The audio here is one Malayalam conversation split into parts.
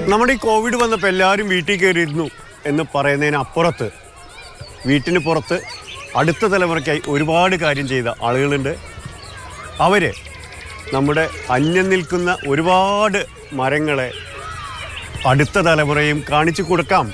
നമ്മുടെ ഈ കോവിഡ് വന്നപ്പോൾ എല്ലാവരും വീട്ടിൽ കയറിയിരുന്നു എന്ന് പറയുന്നതിനപ്പുറത്ത് വീട്ടിന് പുറത്ത് അടുത്ത തലമുറയ്ക്കായി ഒരുപാട് കാര്യം ചെയ്ത ആളുകളുണ്ട്. അവർ നമ്മുടെ അന്യം നിൽക്കുന്ന ഒരുപാട് മരങ്ങളെ അടുത്ത തലമുറയും കാണിച്ചു കൊടുക്കാം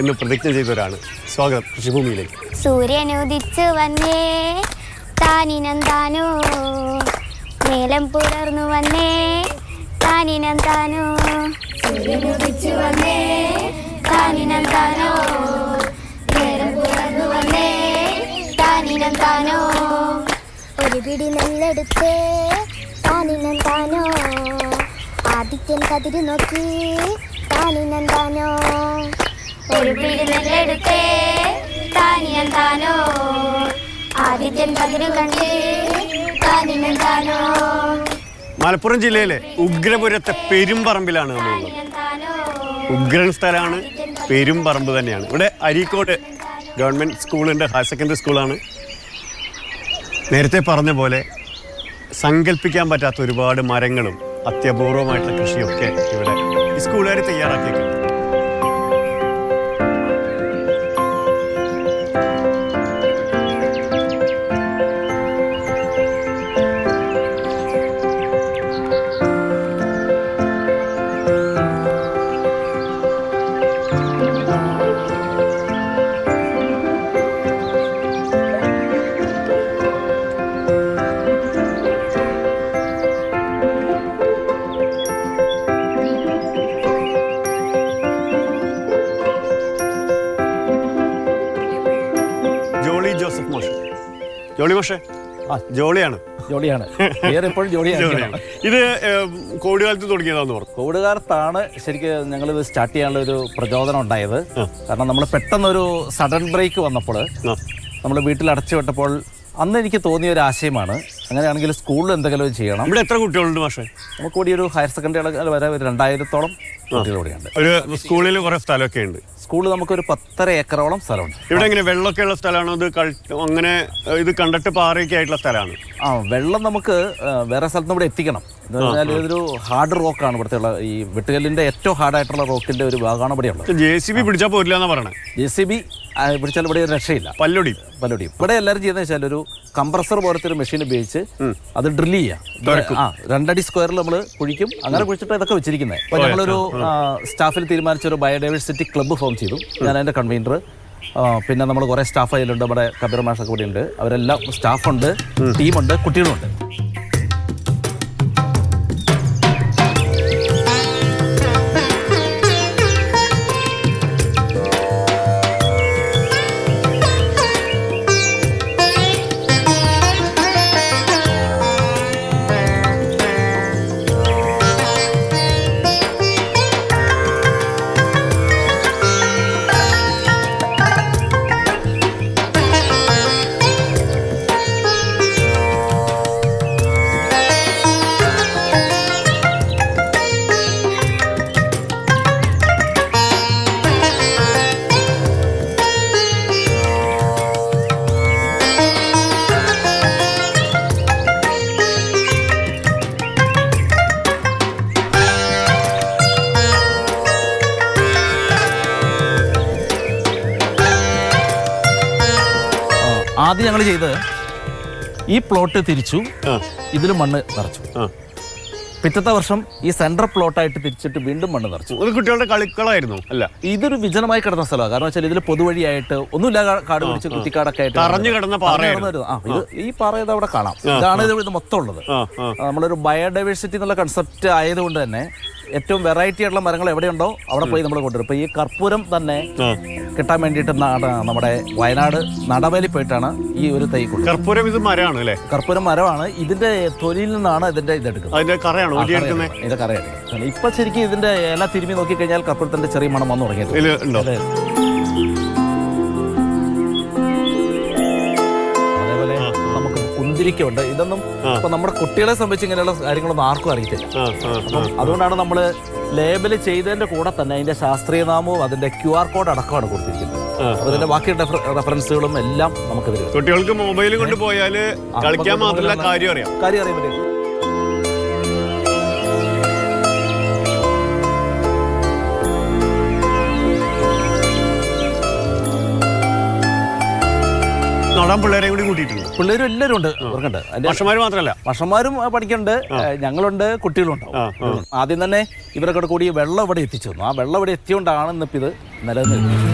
എന്ന് പ്രതിജ്ഞ ചെയ്തവരാണ്. സ്വാഗതം കൃഷിഭൂമിയിലേക്ക്. സൂര്യനുദിച്ചു വന്നേ താനിനം താനോ, മേലം പുലർന്നു വന്നേ താനിനം താനോ. സൂര്യനുദിച്ചു വന്നേ താനിനം താനോ, മേലം പുലർന്നു വന്നേ താനിനം താനോ. ഒരു പിടി നെല്ലെടുത്തേ താനിനം താനോ, ആദിത്യൻ കതിര് നോക്കി താനിനം താനോ. ഒരു പിടി നെല്ലെടുത്തേ താനിനം താനോ, ആദിത്യൻ കതിര് കണ്ട് താനിനം താനോ. മലപ്പുറം ജില്ലയിലെ ഉഗ്രപുരത്തെ പെരുമ്പറമ്പിലാണ് നമ്മളുള്ളത്. ഉഗ്രൻ സ്ഥലമാണ്, പെരുമ്പറമ്പ് തന്നെയാണ്. ഇവിടെ അരീക്കോട് ഗവൺമെൻറ് സ്കൂളിൻ്റെ ഹയർ സെക്കൻഡറി സ്കൂളാണ്. നേരത്തെ പറഞ്ഞ പോലെ സങ്കല്പിക്കാൻ പറ്റാത്ത ഒരുപാട് മരങ്ങളും അത്യപൂർവമായിട്ടുള്ള കൃഷിയൊക്കെ ഇവിടെ ഈ സ്കൂളുകാർ തയ്യാറാക്കിയിട്ടുണ്ട്. ജോളി മാഷേ, ജോളിയാണ്. എപ്പോഴും ജോളിയാണ്. ഇത് കോവിഡ് കാലത്ത് തുടങ്ങിയതാന്ന് പറഞ്ഞു. കോവിഡ് കാലത്താണ് ശരിക്കും ഞങ്ങളിത് സ്റ്റാർട്ട് ചെയ്യാനുള്ള ഒരു പ്രചോദനം ഉണ്ടായത്. കാരണം നമ്മൾ പെട്ടെന്നൊരു സഡൻ ബ്രേക്ക് വന്നപ്പോൾ നമ്മൾ വീട്ടിൽ അടച്ചു വിട്ടപ്പോൾ അന്ന് എനിക്ക് തോന്നിയ ഒരു ആശയമാണ്, അങ്ങനെയാണെങ്കിൽ സ്കൂളിൽ എന്തെങ്കിലും ചെയ്യണം. ഇവിടെ എത്ര കുട്ടികളുണ്ട് മാഷേ? നമുക്ക് കൂടി ഒരു ഹയർ സെക്കൻഡറി വരെ ഒരു 2000-ഓളം കുട്ടികളുടെയുണ്ട്. ഒരു സ്കൂളിൽ കുറെ സ്ഥലമൊക്കെ ഉണ്ട്. സ്കൂളിൽ നമുക്കൊരു 10.5 ഏക്കറോളം സ്ഥലമുണ്ട്. ഇവിടെ എങ്ങനെ വെള്ളമൊക്കെ ഉള്ള സ്ഥലമാണോ? ഇത് അങ്ങനെ ഇത് കണ്ടിട്ട് പാറയൊക്കെ ആയിട്ടുള്ള സ്ഥലമാണ്. വെള്ളം നമുക്ക് വേറെ സ്ഥലത്ത് ഇവിടെ എത്തിക്കണം. എന്ന് പറഞ്ഞാൽ ഇതൊരു ഹാർഡ് റോക്കാണ്. ഇവിടുത്തെ ഉള്ള ഈ വെട്ടുകല്ലിന്റെ ഏറ്റവും ഹാർഡായിട്ടുള്ള റോക്കിന്റെ ഒരു ഭാഗമാണ് ഇവിടെ ഉള്ളത്. JCB പിടിച്ചാൽ പോരില്ല എന്നാ പറയണേ. JCB പിടിച്ചാൽ ഇവിടെ രക്ഷയില്ല, പല്ലൊടിയും. ഇവിടെ എല്ലാവരും ചെയ്യുന്നത് വെച്ചാൽ ഒരു കംപ്രസർ പോലത്തെ ഒരു മെഷീൻ ഉപയോഗിച്ച് അത് ഡ്രില്ല് ചെയ്യാം. 2 അടി സ്ക്വയറിൽ നമ്മൾ കുഴിക്കും. അങ്ങനെ കുഴിച്ചിട്ട് ഇതൊക്കെ വെച്ചിരിക്കുന്നത്. അപ്പോൾ ഞങ്ങളൊരു സ്റ്റാഫിൽ തീരുമാനിച്ച ഒരു ബയോഡൈവേഴ്സിറ്റി ക്ലബ്ബ് ഫോം ചെയ്തു. ഞാൻ അതിൻ്റെ കൺവീനർ. പിന്നെ നമ്മൾ കുറേ സ്റ്റാഫ് അതിലുണ്ട്. നമ്മുടെ കബീർ മാഷൊക്കെ കൂടി ഉണ്ട്. അവരെല്ലാം സ്റ്റാഫുണ്ട്, ടീമുണ്ട്, കുട്ടികളുമുണ്ട്. ആദ്യം ഞങ്ങൾ ചെയ്തത് ഈ പ്ലോട്ട് തിരിച്ചു, ഇതിൽ മണ്ണ് നിറച്ചു. പിറ്റത്തെ വർഷം ഈ സെൻട്രൽ പ്ലോട്ടായിട്ട് തിരിച്ചിട്ട് വീണ്ടും മണ്ണ് നിറച്ചു. കുട്ടികളുടെ കളിക്കളായിരുന്നു. അല്ല, ഇതൊരു വിജനമായി കിടന്ന സ്ഥലമാണ്. കാരണം വെച്ചാൽ ഇതിൽ പൊതുവഴിയായിട്ട് ഒന്നുമില്ല, കാട് പിടിച്ച് കുറ്റിക്കാടൊക്കെ ആയിട്ട് ഈ പാറ അവിടെ കാണാം. ഇതാണ് ഇത് മൊത്തം ഉള്ളത്. നമ്മളൊരു ബയോഡൈവേഴ്സിറ്റി എന്നുള്ള കൺസെപ്റ്റ് ആയതുകൊണ്ട് തന്നെ ഏറ്റവും വെറൈറ്റി ആയിട്ടുള്ള മരങ്ങൾ എവിടെയുണ്ടോ അവിടെ പോയി നമ്മൾ കൊണ്ടുവരും. ഇപ്പൊ ഈ കർപ്പൂരം തന്നെ കിട്ടാൻ വേണ്ടിയിട്ട് നമ്മുടെ വയനാട് നടവേലി പോയിട്ടാണ് ഈ ഒരു തൈ കൊടുക്കുന്നത്. കർപ്പൂരം ഇത് മരമാണ് അല്ലേ? കർപ്പൂരം മരമാണ്. ഇതിന്റെ തൊലിയിൽ നിന്നാണ് ഇതിന്റെ ഇതെടുക്കുന്നത്. ഇതിന്റെ കറയാണ്. ഇപ്പൊ ശരിക്കും ഇതിന്റെ ഇല തിരുമ്മി നോക്കിക്കഴിഞ്ഞാൽ കർപ്പൂരത്തിന്റെ ചെറിയ മണം വന്നു തുടങ്ങിയിട്ടുണ്ട്. കുന്തിരിക്കുണ്ട്. ഇതൊന്നും ഇപ്പൊ നമ്മുടെ കുട്ടികളെ സംബന്ധിച്ച് ഇങ്ങനെയുള്ള കാര്യങ്ങളൊന്നും ആർക്കും അറിയത്തില്ല. അപ്പം അതുകൊണ്ടാണ് നമ്മൾ ലേബൽ ചെയ്തതിന്റെ കൂടെ തന്നെ അതിന്റെ ശാസ്ത്രീയ നാമവും അതിന്റെ QR കോഡ് അടക്കമാണ് കൊടുത്തിരിക്കുന്നത്. അപ്പൊ ഇതിന്റെ ബാക്കി റെഫറൻസുകളും എല്ലാം നമുക്ക് തരും. കുട്ടികൾക്ക് മൊബൈൽ കൊണ്ട് പോയാൽ കളിക്കാൻ മാത്രമല്ല കാര്യം അറിയാൻ പറ്റും. നടാൻ പിള്ളേരെ കൂടി കൂട്ടിയിട്ടുണ്ട്. പിള്ളേരും എല്ലാവരും ഉണ്ട്, ഓർക്കണ്ട്. മാഷന്മാർ മാത്രമല്ല, മാഷന്മാരും പഠിക്കുന്നുണ്ട്, ഞങ്ങളുണ്ട്, കുട്ടികളുണ്ടാവും. ആദ്യം തന്നെ ഇവരൊക്കെ കൂടി വെള്ളം ഇവിടെ എത്തിച്ചു തന്നു. ആ വെള്ളം ഇവിടെ എത്തിയോണ്ടാണ് ഇന്നിപ്പോൾ ഇത് നിലനിൽക്കുന്നത്.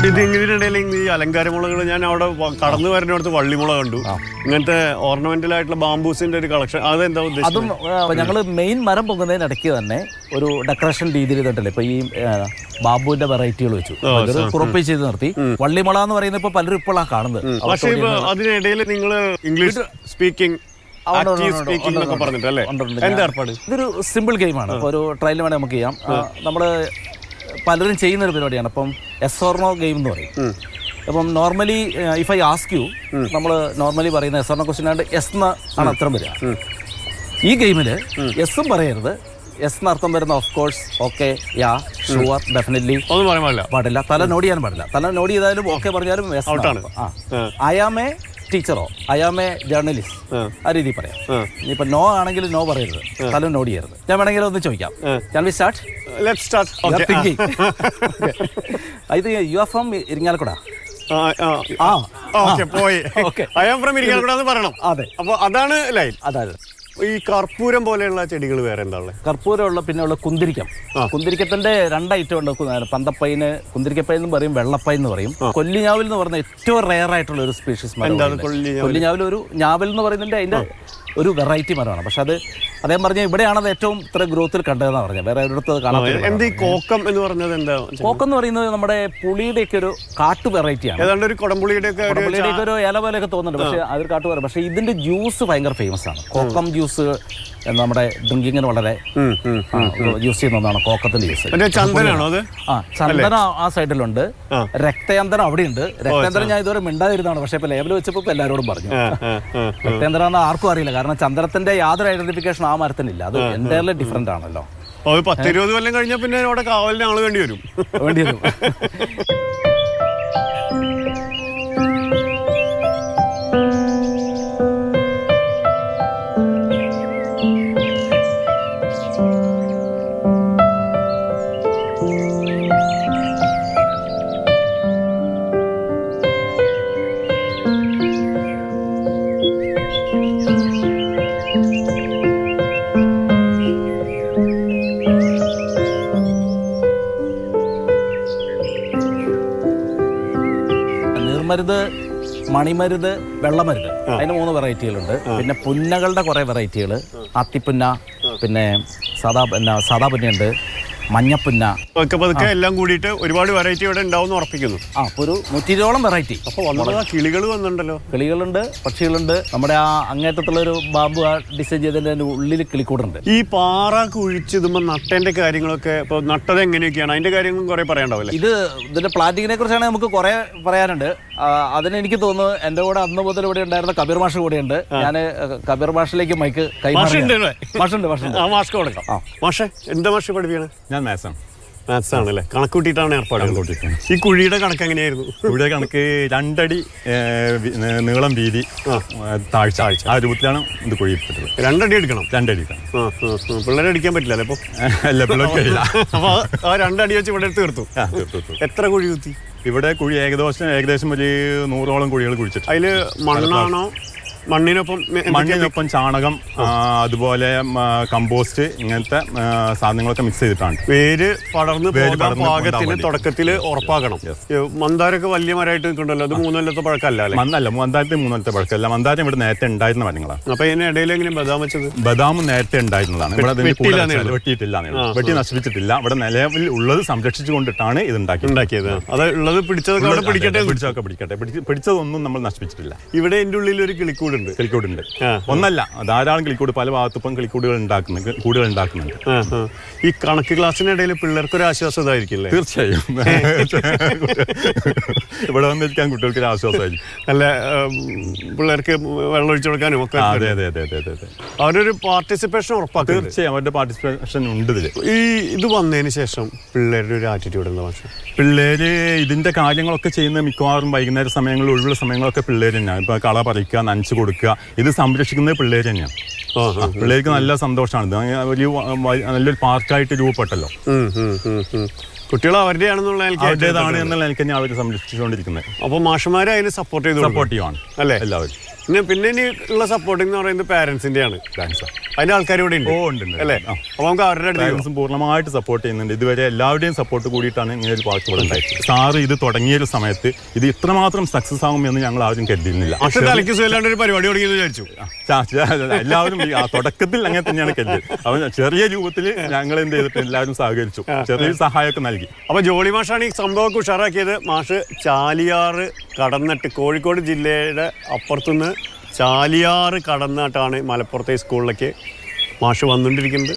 ഇത് ഇതിനിടയിൽ ഈ അലങ്കാരമുളകൾ ഞാൻ അവിടെ കടന്നു വരുന്നിടത്ത് വള്ളിമുള കണ്ടു. ഇങ്ങനത്തെ ഓർണമെന്റൽ ആയിട്ടുള്ള ബാംബൂസിന്റെ ഒരു കളക്ഷൻ, അതെന്താ ഉദ്ദേശം? അതും ഞങ്ങൾ മെയിൻ മരം പൊങ്ങുന്നതിനിടയ്ക്ക് തന്നെ ഒരു ഡെക്കറേഷൻ രീതിയിൽ ഇതുണ്ടല്ലോ. ഇപ്പൊ ഈ ബാബുവിന്റെ വെറൈറ്റികൾ വെച്ചു കുറപ്പേജ് ചെയ്ത് നിർത്തി. വള്ളിമുള എന്ന് പറയുന്നത് ഇപ്പൊ പലരും ഇപ്പോഴാണ് കാണുന്നത്. പക്ഷേ അതിനിടയിൽ നിങ്ങൾ ഇംഗ്ലീഷ് സ്പീക്കിംഗ് ഇതൊരു സിമ്പിൾ ഗെയിമാണ്. ഇപ്പോൾ ഒരു ട്രയൽ വേണേൽ നമുക്ക് ചെയ്യാം. നമ്മള് പലരും ചെയ്യുന്നൊരു പരിപാടിയാണ്. അപ്പം എസ് ഓർ നോ ഗെയിം എന്ന് പറയും. അപ്പം normally if I ask you, നമ്മൾ നോർമലി പറയുന്ന എസ് ഓർ നോ ക്വസ്റ്റ്യൻ ആയിട്ട് എസ് ആണ് അർത്ഥം വരിക. ഈ ഗെയിമിൽ എസും പറയരുത്, എസ് എന്നർത്ഥം വരുന്ന of course, okay, yeah, sure, definitely ഒന്നും പറയാൻ പാടില്ല. തല നോട് ചെയ്യാൻ പാടില്ല. തല നോട് ചെയ്താലും ഓക്കെ പറഞ്ഞാലും ഐ ആം എ ടീച്ചറോ ഐ ആം എ ജേർണലിസ്റ്റ് ആ രീതിയിൽ പറയാം. ഇനിയിപ്പോൾ നോ ആണെങ്കിൽ നോ പറയരുത്, തല നോട് ചെയ്യരുത്. ഞാൻ വേണമെങ്കിൽ ഒന്ന് ചോദിക്കാം. Can we start? Let's start. Okay. Thinking. ഇത് യു ആർ ഫ്രം ഇരിങ്ങാലക്കുട. പോയി. ഐ ആം ഫ്രം ഇരിങ്ങാലക്കുട എന്ന് പറയണം. അതെ, അപ്പോൾ അതാണ് ലൈൻ. അതായത് ഈ കർപ്പൂരം പോലെയുള്ള ചെടികൾ വേറെ എന്താ ഉള്ളത്? കർപ്പൂരമുള്ള പിന്നെ ഉള്ള കുന്തിരിക്കം. കുന്തിരിക്കത്തിന്റെ 2 ഐറ്റം ഉണ്ട്. പന്തപ്പൈന്, കുന്തിരിക്കപ്പൈൻ എന്ന് പറയും, വെള്ളപ്പൈൻ എന്ന് പറയും. കൊല്ലിഞ്ഞാവൽ എന്ന് പറയുന്ന ഏറ്റവും റെയർ ആയിട്ടുള്ള ഒരു സ്പീഷീസ് മരം. കൊല്ലിഞ്ഞാവൽ ഒരു ഞാവൽ എന്ന് പറയുന്നതിന്റെ അതിന്റെ ഒരു വെറൈറ്റി മരമാണ്. പക്ഷെ അത് അദ്ദേഹം പറഞ്ഞ ഇവിടെയാണ് അത് ഏറ്റവും ഇത്ര ഗ്രോത്തിൽ കണ്ടതെന്നാണ് പറഞ്ഞത്. വേറെ ഒരിടത്ത് കാണാൻ. കോക്കം എന്ന് പറഞ്ഞത് എന്താ? കോക്കം എന്ന് പറയുന്നത് നമ്മുടെ പുളിയുടെ ഒക്കെ ഒരു കാട്ടു വെറൈറ്റിയാണ്. ഏതാണ്ട് ഒരു കുടംപുളിയുടെ ഒക്കെ ഒരു ഇല പോലെയൊക്കെ തോന്നുന്നുണ്ട്. പക്ഷെ അതൊരു കാട്ടു പറയും. പക്ഷെ ഇതിന്റെ ജ്യൂസ് ഭയങ്കര ഫേമസ് ആണ്. കോക്കം ജ്യൂസ് നമ്മുടെ ഡ്രിങ്കിങ്ങിന് വളരെ യൂസ് ചെയ്യുന്ന ഒന്നാണ് കോക്കത്തിന്റെ ജ്യൂസ്. ചന്ദനാണോ അത്? ചന്ദന ആ സൈഡിലുണ്ട്, രക്തചന്ദനം അവിടെയുണ്ട്. രക്തചന്ദനം ഞാൻ ഇതുവരെ മിണ്ടാതിരുന്നതാണ്. പക്ഷെ ഇപ്പൊ ലേബിൾ വെച്ചപ്പോ എല്ലാവരോടും പറഞ്ഞു. രക്തചന്ദനം എന്ന് ആർക്കും അറിയില്ല. കാരണം ചന്ദനത്തിന്റെ യാതൊരു ഐഡന്റിഫിക്കേഷൻ ആ മരത്തിനില്ല. അത് എൻ്റയർലി ഡിഫറെന്റ് ആണല്ലോ. 10-20 കൊല്ലം കഴിഞ്ഞാൽ പിന്നെ അവിടെ കാവലിന് ആള് വേണ്ടി വരും. മരുത്, മണിമരുത്, വെള്ളമരുത്, അതിന് 3 വെറൈറ്റികളുണ്ട്. പിന്നെ പുന്നകളുടെ കുറെ വെറൈറ്റികൾ, അത്തിപ്പുന്ന, പിന്നെ സാദാ പുന്നയുണ്ട്, മഞ്ഞപ്പുന്ന, എല്ലാം കൂടിയിട്ട് ഒരുപാട് വെറൈറ്റി ഇവിടെ ഉണ്ടാവും ഉറപ്പിക്കുന്നു. ഒരു 120ഓളം വെറൈറ്റി. അപ്പോൾ കിളികൾ വന്നിട്ടുണ്ടല്ലോ. കിളികളുണ്ട്, പക്ഷികളുണ്ട്. നമ്മുടെ ആ അങ്ങേറ്റത്തുള്ള ഒരു ബാമ്പു ഡിസൈൻ ചെയ്തതിന്റെ ഉള്ളിൽ കിളിക്കൂടുണ്ട്. ഈ പാറ കുഴിച്ചിടുമ്പോൾ നട്ടേന്റെ കാര്യങ്ങളൊക്കെ ഇപ്പോൾ നട്ടത് എങ്ങനെയൊക്കെയാണ്, അതിന്റെ കാര്യങ്ങളും കുറെ പറയാണ്ടാവില്ലേ? ഇതിന്റെ പ്ലാന്റിങ്ങിനെ കുറിച്ചാണ് നമുക്ക് കുറെ പറയാനുണ്ട്. അതിനെനിക്ക് തോന്നുന്നു എൻ്റെ കൂടെ അന്ന് മുതൽ ഇവിടെ ഉണ്ടായിരുന്ന കബീർ മാഷ് കൂടെയുണ്ട്. ഞാൻ കബീർ മാഷിലേക്ക് മൈക്ക് കൈമാറുന്നുണ്ട്. എന്താ മാഷ് പഠിപ്പിക്കണം? ഞാൻ മാത്സാണ്. മാത്സ് ആണല്ലേ? കണക്കൂട്ടിയിട്ടാണ് ഏർപ്പാട്. ഈ കുഴിയുടെ കണക്ക് എങ്ങനെയായിരുന്നു? കുഴിയുടെ കണക്ക് 2 അടി നീളം, വീതി, താഴ്ച, ആ രൂപത്തിലാണ് ഇത് കുഴിയിട്ടത്. 2 അടി എടുക്കണം. 2 അടി എടുക്കണം. പിള്ളേരെ അടിക്കാൻ പറ്റില്ല അപ്പൊ? അല്ല, പിള്ളേർക്ക് കഴിയില്ല. അപ്പൊ ആ 2 അടി വെച്ച് ഇവിടെ തീർത്തു. എത്ര കുഴി കുത്തി? ഇവിടെ കുഴി ഏകദേശം ഒരു 100ഓളം കുഴികൾ കുഴിച്ചിട്ട്. അതില് മണ്ണാണോ? മണ്ണിനൊപ്പം ചാണകം, അതുപോലെ കമ്പോസ്റ്റ്, ഇങ്ങനത്തെ സാധനങ്ങളൊക്കെ മിക്സ് ചെയ്തിട്ടാണ്. വേര് പടർന്ന് പാകത്തിന് തുടക്കത്തിൽ ഉറപ്പാക്കണം. മന്ദാരൊക്കെ വലിയ മരമായിട്ട് നിൽക്കണ്ടല്ലോ, അത് 3 കൊല്ലത്തെ പഴക്കമല്ല? മണ്ണല്ല, മന്ദാരത്തിന് 3 കൊല്ലത്തെ പഴക്കമല്ല. മന്ദാരം ഇവിടെ നേരത്തെ ഉണ്ടായിരുന്ന മരങ്ങളാണ്. അപ്പൊ ഇതിന് ഇടയിൽ എങ്ങനെ ബദാം വെച്ചത്? ബദാം നേരത്തെ ഉണ്ടായിരുന്നതാണ്. വെട്ടിയിട്ടില്ല, വെട്ടി നശിപ്പിച്ചിട്ടില്ല. ഇവിടെ നിലവിൽ ഉള്ളത് സംരക്ഷിച്ചു കൊണ്ടിട്ടാണ് ഇത് ഉണ്ടാക്കിയത്. അത് ഉള്ളത് പിടിച്ചതൊക്കെ പിടിച്ചതൊക്കെ പിടിച്ചതൊന്നും നമ്മൾ നശിപ്പിച്ചിട്ടില്ല. ഇവിടെ എന്റെ ഉള്ളിൽ ഒരു കിളിക്കൂട് കിളിക്കൂടുണ്ട്. കിളിക്കൂടുണ്ട്. ഒന്നല്ല, ധാരാളം കിളിക്കൂട് പല ഭാഗത്തും ഇപ്പം കിളിക്കൂടുകൾ ഉണ്ടാക്കുന്നുണ്ട്. ഈ കണക്ക് ക്ലാസ്സിനിടയിൽ പിള്ളേർക്കൊരു ആശ്വാസം ഇതായിരിക്കില്ലേ? തീർച്ചയായും ഇവിടെ വന്നിരിക്കാൻ കുട്ടികൾക്ക് ഒരു ആശ്വാസമായിരിക്കും. അല്ല, പിള്ളേർക്ക് വെള്ളം ഒഴിച്ചു കൊടുക്കാനും ഒക്കെ. അതെ അതെ അതെ അതെ അതെ. അവരൊരു പാർട്ടിസിപ്പേഷൻ ഉറപ്പാക്കും. തീർച്ചയായും അവരുടെ പാർട്ടിസിപ്പേഷൻ ഉണ്ട് ഇതിൽ. ഈ ഇത് വന്നതിന് ശേഷം പിള്ളേരുടെ ഒരു ആറ്റിറ്റ്യൂഡ് എന്താ? പക്ഷേ പിള്ളേര് ഇതിന്റെ കാര്യങ്ങളൊക്കെ ചെയ്യുന്ന മിക്കവാറും വൈകുന്നേര സമയങ്ങളിൽ, ഒഴിവുള്ള സമയങ്ങളൊക്കെ പിള്ളേർ തന്നെയാണ്. ഇപ്പൊ കള പറിക്കുക, നനച്ചു കൊടുക്കുക, ഇത് സംരക്ഷിക്കുന്നത് പിള്ളേർ തന്നെയാണ്. പിള്ളേർക്ക് നല്ല സന്തോഷമാണ്. ഇത് വലിയ നല്ലൊരു പാർക്കായിട്ട് രൂപപ്പെട്ടല്ലോ. കുട്ടികൾ അവരുടെയാണെന്നുള്ള അവരുടേതാണ് എന്നുള്ള എനിക്ക് തന്നെ അവർ സംരക്ഷിച്ചുകൊണ്ടിരിക്കുന്നത്. അപ്പോൾ മാഷന്മാരെ അതിന് സപ്പോർട്ട് ചെയ്യുവാണ് അല്ലേ എല്ലാവരും. പിന്നെ ഇനി ഉള്ള സപ്പോർട്ടിംഗ് എന്ന് പറയുന്നത് പാരന്റ്സിന്റെയാണ്. അതിന്റെ ആൾക്കാർ ഇവിടെ ഉണ്ട് അല്ലേ? അപ്പൊ നമുക്ക് അവരുടെ പാരന്റ്സും പൂർണ്ണമായിട്ട് സപ്പോർട്ട് ചെയ്യുന്നുണ്ട്. ഇതുവരെ എല്ലാവരുടെയും സപ്പോർട്ട് കൂടിയിട്ടാണ് ഇങ്ങനെ ഒരു പാർക്ക് ഇവിടെ ഉണ്ടായത്. സാറ് ഇത് തുടങ്ങിയൊരു സമയത്ത് ഇത് ഇത്രമാത്രം സക്സസ് ആകുമെന്ന് ഞങ്ങൾ ആരും കരുതിയിരുന്നില്ല. ഒരു പരിപാടി തുടങ്ങിയെന്ന് വിചാരിച്ചു. എല്ലാവരും തുടക്കത്തിൽ അങ്ങനെ തന്നെയാണ് കരുതിയത്. അവൻ ചെറിയ രൂപത്തിൽ ഞങ്ങൾ എന്ത് ചെയ്തിട്ട് എല്ലാവരും സഹകരിച്ചു, ചെറിയൊരു സഹായമൊക്കെ നൽകി. അപ്പൊ ജോളി മാഷാണ് ഈ സംഭവമൊക്കെ ഉഷാറാക്കിയത്. മാഷ് ചാലിയാറ് കടന്നിട്ട്, കോഴിക്കോട് ജില്ലയുടെ അപ്പുറത്തുനിന്ന് ചാലിയാറ് കടന്നിട്ടാണ് മലപ്പുറത്തെ സ്കൂളിലേക്ക് മാഷ് വന്നുകൊണ്ടിരിക്കുന്നത്.